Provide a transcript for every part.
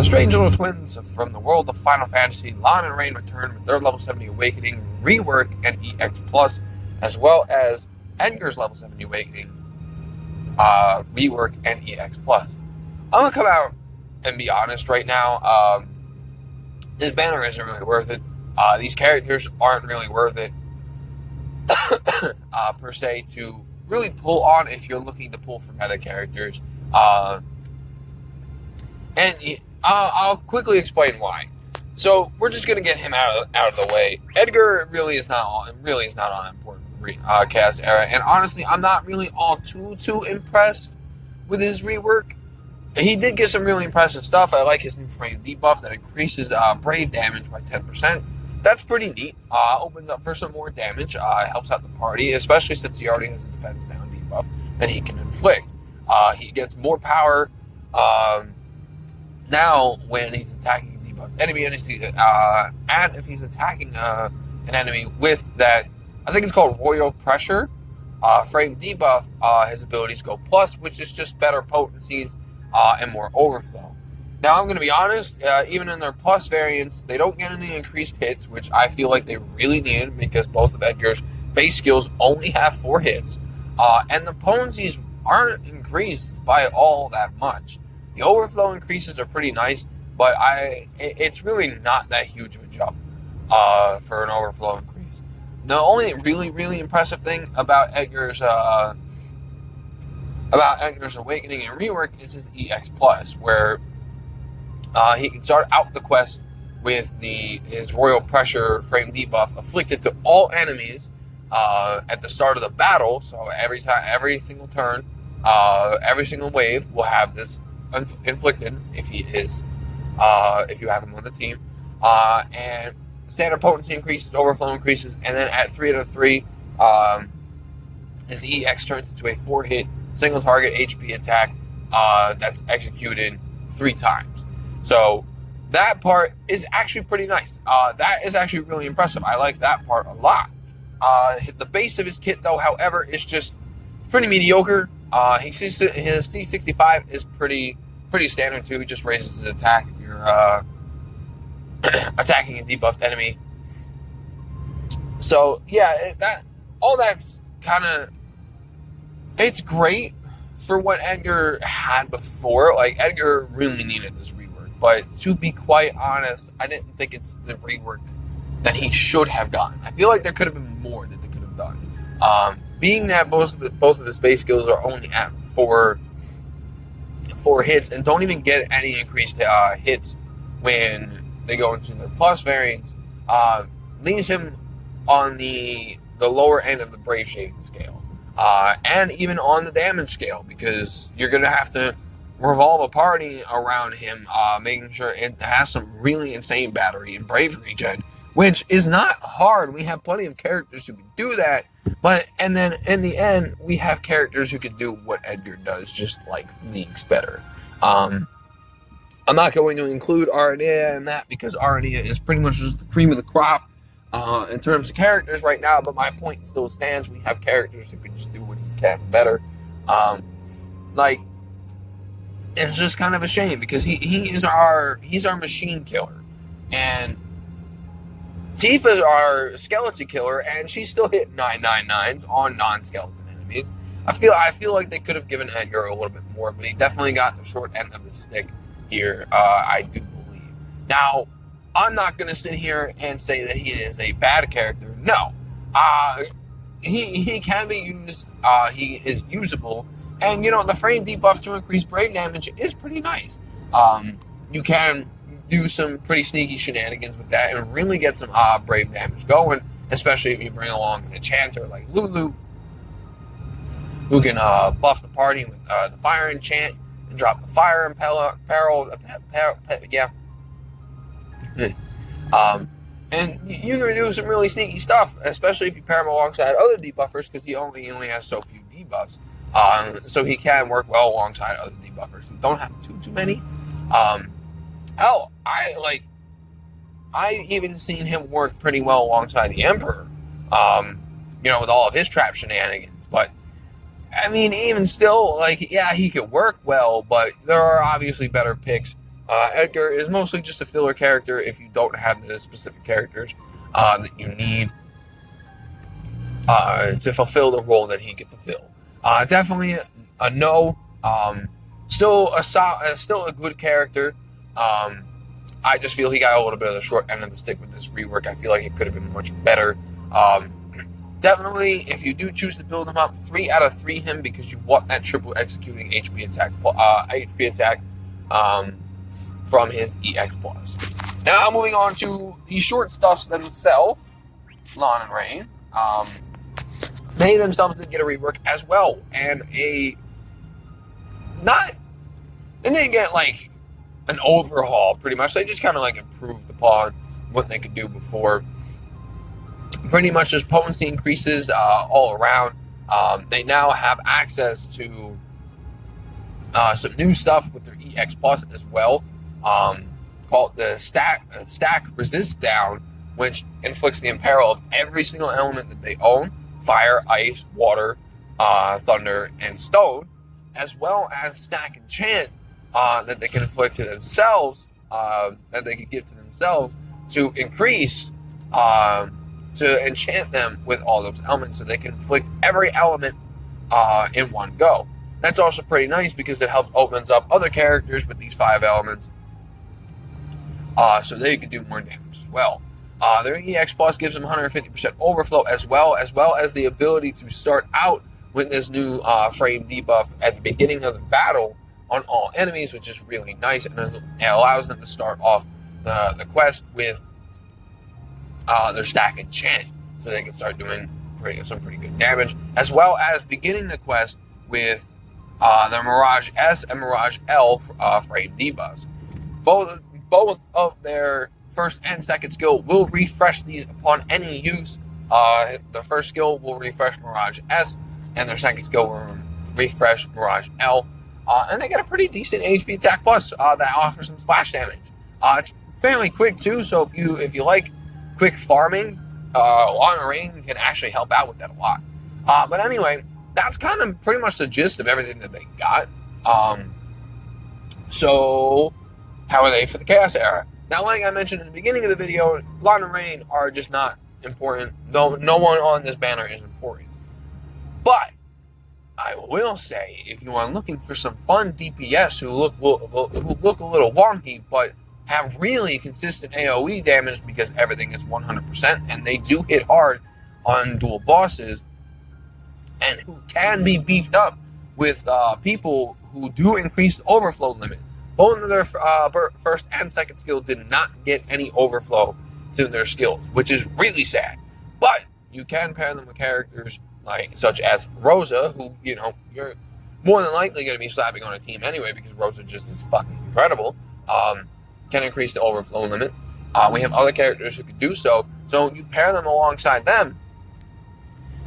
the strange little twins from the world of Final Fantasy, Lann&Reynn return with their level 70 Awakening, Rework, and EX Plus, as well as Edgar's level 70 Awakening, Rework, and EX Plus. I'm going to come out and be honest right now. This banner isn't really worth it. These characters aren't really worth it, per se, to really pull on if you're looking to pull for meta characters. And I'll quickly explain why. So we're just gonna get him out of the way. Edgar really is not all important cast era, and honestly, I'm not really all too impressed with his rework. He did get some really impressive stuff. I like his new frame debuff that increases brave damage by 10%. That's pretty neat. Opens up for some more damage. Helps out the party, especially since he already has a defense down debuff that he can inflict. He gets more power now when he's attacking a debuffed enemy, and if he's attacking an enemy with that, I think it's called Royal Pressure frame debuff, his abilities go plus, which is just better potencies and more overflow. Now, I'm going to be honest, even in their plus variants, they don't get any increased hits, which I feel like they really need, because both of Edgar's base skills only have 4 hits, and the potencies aren't increased by all that much. The overflow increases are pretty nice, but it's really not that huge of a jump for an overflow increase. The only really impressive thing about Edgar's Awakening and Rework is his EX Plus, where he can start out the quest with his Royal Pressure frame debuff afflicted to all enemies at the start of the battle. So every single turn, every single wave will have this inflicted if you have him on the team, and standard potency increases, overflow increases, and then at 3 out of 3, his EX turns into a 4-hit single target HP attack that's executed 3 times. So that part is actually pretty nice. That is actually really impressive. I like that part a lot. The base of his kit, though, however, is just pretty mediocre. His C65 is pretty standard too. He just raises his attack if you're attacking a debuffed enemy. So yeah, that's kind of, it's great for what Edgar had before. Like, Edgar really needed this rework. But to be quite honest, I didn't think it's the rework that he should have gotten. I feel like there could have been more that they could have done. Being that both of the space skills are only at 4 hits and don't even get any increased hits when they go into their plus variants, leaves him on the lower end of the Brave Shading scale, and even on the damage scale, because you're going to have to revolve a party around him, making sure it has some really insane battery and bravery gen, which is not hard. We have plenty of characters who can do that, and then in the end, we have characters who can do what Edgar does, just like leagues better. I'm not going to include Aranea in that, because Aranea is pretty much just the cream of the crop in terms of characters right now, but my point still stands. We have characters who can just do what he can better. It's just kind of a shame, because he's our machine killer, and Tifa's our skeleton killer, and she's still hitting 999s on non-skeleton enemies. I feel like they could have given Edgar a little bit more, but he definitely got the short end of the stick here. I do believe. Now, I'm not going to sit here and say that he is a bad character. No, he can be used. He is usable. And, the frame debuff to increase brave damage is pretty nice. You can do some pretty sneaky shenanigans with that and really get some brave damage going, especially if you bring along an enchanter like Lulu, who can buff the party with the fire enchant and drop the fire peril. And you can do some really sneaky stuff, especially if you pair him alongside other debuffers, because he only has so few debuffs. So he can work well alongside other debuffers who don't have too many. Hell, I even seen him work pretty well alongside the Emperor, with all of his trap shenanigans. But I mean, even still, he could work well, but there are obviously better picks Edgar is mostly just a filler character if you don't have the specific characters that you need to fulfill the role that he can fulfill. Definitely a no. Still a good character. I just feel he got a little bit of the short end of the stick with this rework. I feel like it could have been much better. Definitely, if you do choose to build him up, 3 out of 3 him because you want that triple executing HP attack from his EX plus. Now moving on to the short stuffs themselves, Lann&Reynn. They themselves did get a rework as well, and they didn't get like an overhaul pretty much. They just kind of like improved upon what they could do before. Pretty much just potency increases all around. They now have access to some new stuff with their EX plus as well, called the stack resist down, which inflicts the imperil of every single element that they own: fire, ice, water, thunder, and stone, as well as stack enchant that they can inflict to themselves, that they can give to themselves to increase, to enchant them with all those elements so they can inflict every element in one go. That's also pretty nice because it opens up other characters with these 5 elements so they can do more damage as well. Their EX Plus gives them 150% overflow as well as the ability to start out with this new frame debuff at the beginning of the battle on all enemies, which is really nice, and it allows them to start off the quest with their stack enchant, so they can start doing some pretty good damage, as well as beginning the quest with the Mirage S and Mirage L frame debuffs. Both of their first and second skill will refresh these upon any use. The first skill will refresh Mirage S, and their second skill will refresh Mirage L. And they get a pretty decent HP attack plus that offers some splash damage. It's fairly quick too, so if you like quick farming, Lann&Reynn can actually help out with that a lot. But anyway, that's kind of pretty much the gist of everything that they got. So how are they for the Chaos Era? Now, like I mentioned in the beginning of the video, Lann&Reynn are just not important. No one on this banner is important. But I will say, if you are looking for some fun DPS who look a little wonky, but have really consistent AoE damage because everything is 100%, and they do hit hard on dual bosses, and who can be beefed up with people who do increase the overflow limit. Both of their first and second skill did not get any overflow to their skills, which is really sad. But you can pair them with characters such as Rosa, who, you're more than likely going to be slapping on a team anyway because Rosa just is fucking incredible. Can increase the overflow limit. We have other characters who can do so. So you pair them alongside them,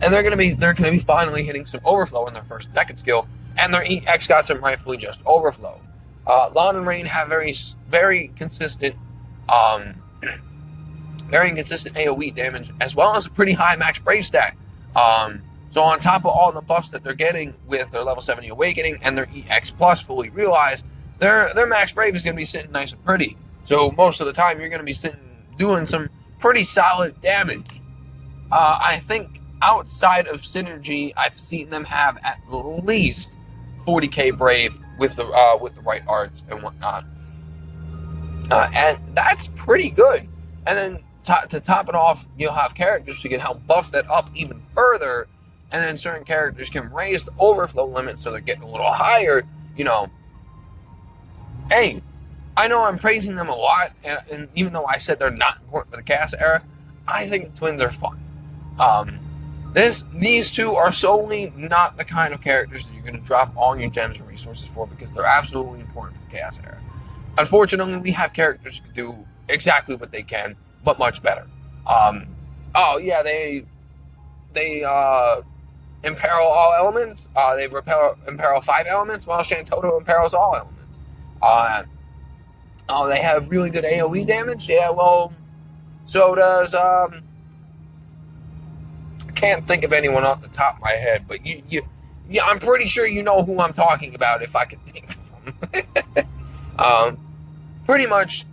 and they're going to be finally hitting some overflow in their first and second skill, and their EX got some rightfully just overflow. Lann&Reynn have very consistent AoE damage, as well as a pretty high max brave stat. So on top of all the buffs that they're getting with their level 70 awakening and their EX plus fully realized, their max brave is going to be sitting nice and pretty. So most of the time you're going to be sitting doing some pretty solid damage. I think outside of Synergy, I've seen them have at least 40k brave with the right arts and whatnot, and that's pretty good. And then to top it off, you'll have characters who can help buff that up even further, and then certain characters can raise the overflow limit so they're getting a little higher. Hey, I know I'm praising them a lot, and even though I said they're not important for the Chaos Era, I think the twins are fun. These two are solely not the kind of characters that you're going to drop all your gems and resources for, because they're absolutely important for the Chaos Era. Unfortunately, we have characters who can do exactly what they can, but much better. They imperil all elements. They imperil 5 elements, while Shantoto imperils all elements. They have really good AoE damage. Yeah, well, so does can't think of anyone off the top of my head, but I'm pretty sure you know who I'm talking about if I could think of them. pretty much,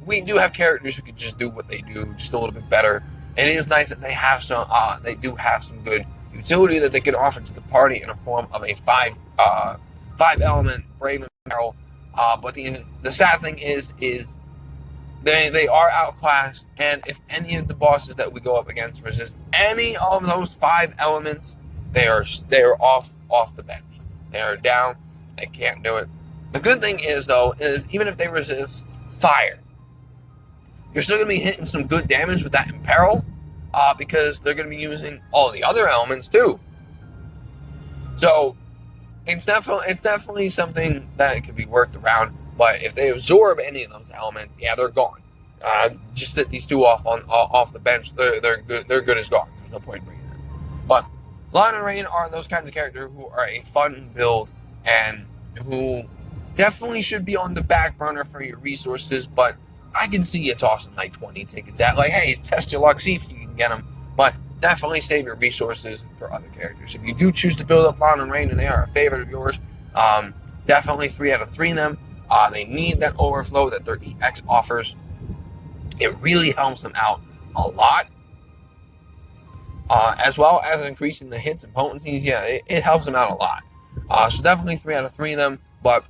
we do have characters who can just do what they do just a little bit better. And it is nice that they have some. They do have some good utility that they can offer to the party in a form of a five element brave and barrel. But the sad thing is they are outclassed, and if any of the bosses that we go up against resist any of those 5 elements, they are off the bench. They are down. They can't do it. The good thing is, though, is even if they resist fire, you're still going to be hitting some good damage with that Imperil, because they're going to be using all the other elements too. So it's definitely something that can be worked around. But if they absorb any of those elements, yeah, they're gone. Just sit these 2 off the bench. They're good. They're good as gone. There's no point in bringing them. But Lann&Reynn are those kinds of characters who are a fun build and who definitely should be on the back burner for your resources. But I can see you tossing like 20 tickets at, like, hey, test your luck, see if you can get them. But definitely save your resources for other characters. If you do choose to build up Lann&Reynn and they are a favorite of yours, definitely 3 out of 3 of them. They need that overflow that their EX offers. It really helps them out a lot. As well as increasing the hits and potencies. Yeah, it helps them out a lot. So definitely 3 out of 3 of them. But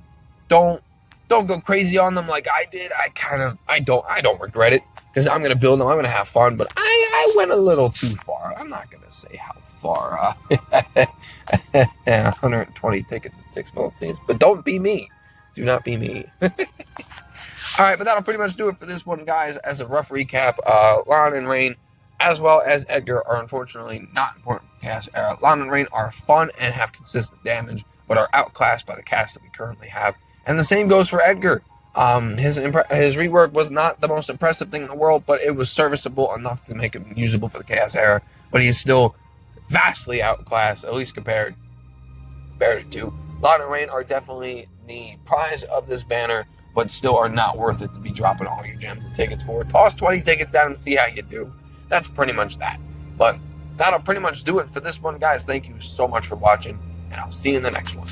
don't go crazy on them like I did. I don't regret it, because I'm gonna build them. I'm gonna have fun. But I went a little too far. I'm not gonna say how far. 120 tickets at 6 teams. But don't be me. Do not be me. All right, but that'll pretty much do it for this one, guys. As a rough recap, Lann&Reynn, as well as Edgar, are unfortunately not important for Chaos Era. Lann&Reynn are fun and have consistent damage, but are outclassed by the cast that we currently have. And the same goes for Edgar. His rework was not the most impressive thing in the world, but it was serviceable enough to make him usable for the Chaos Era. But he is still vastly outclassed, at least compared to. Lann&Reynn are definitely the prize of this banner, but still are not worth it to be dropping all your gems and tickets for. Toss 20 tickets out and see how you do. That's pretty much that. But that'll pretty much do it for this one, guys. Thank you so much for watching, and I'll see you in the next one.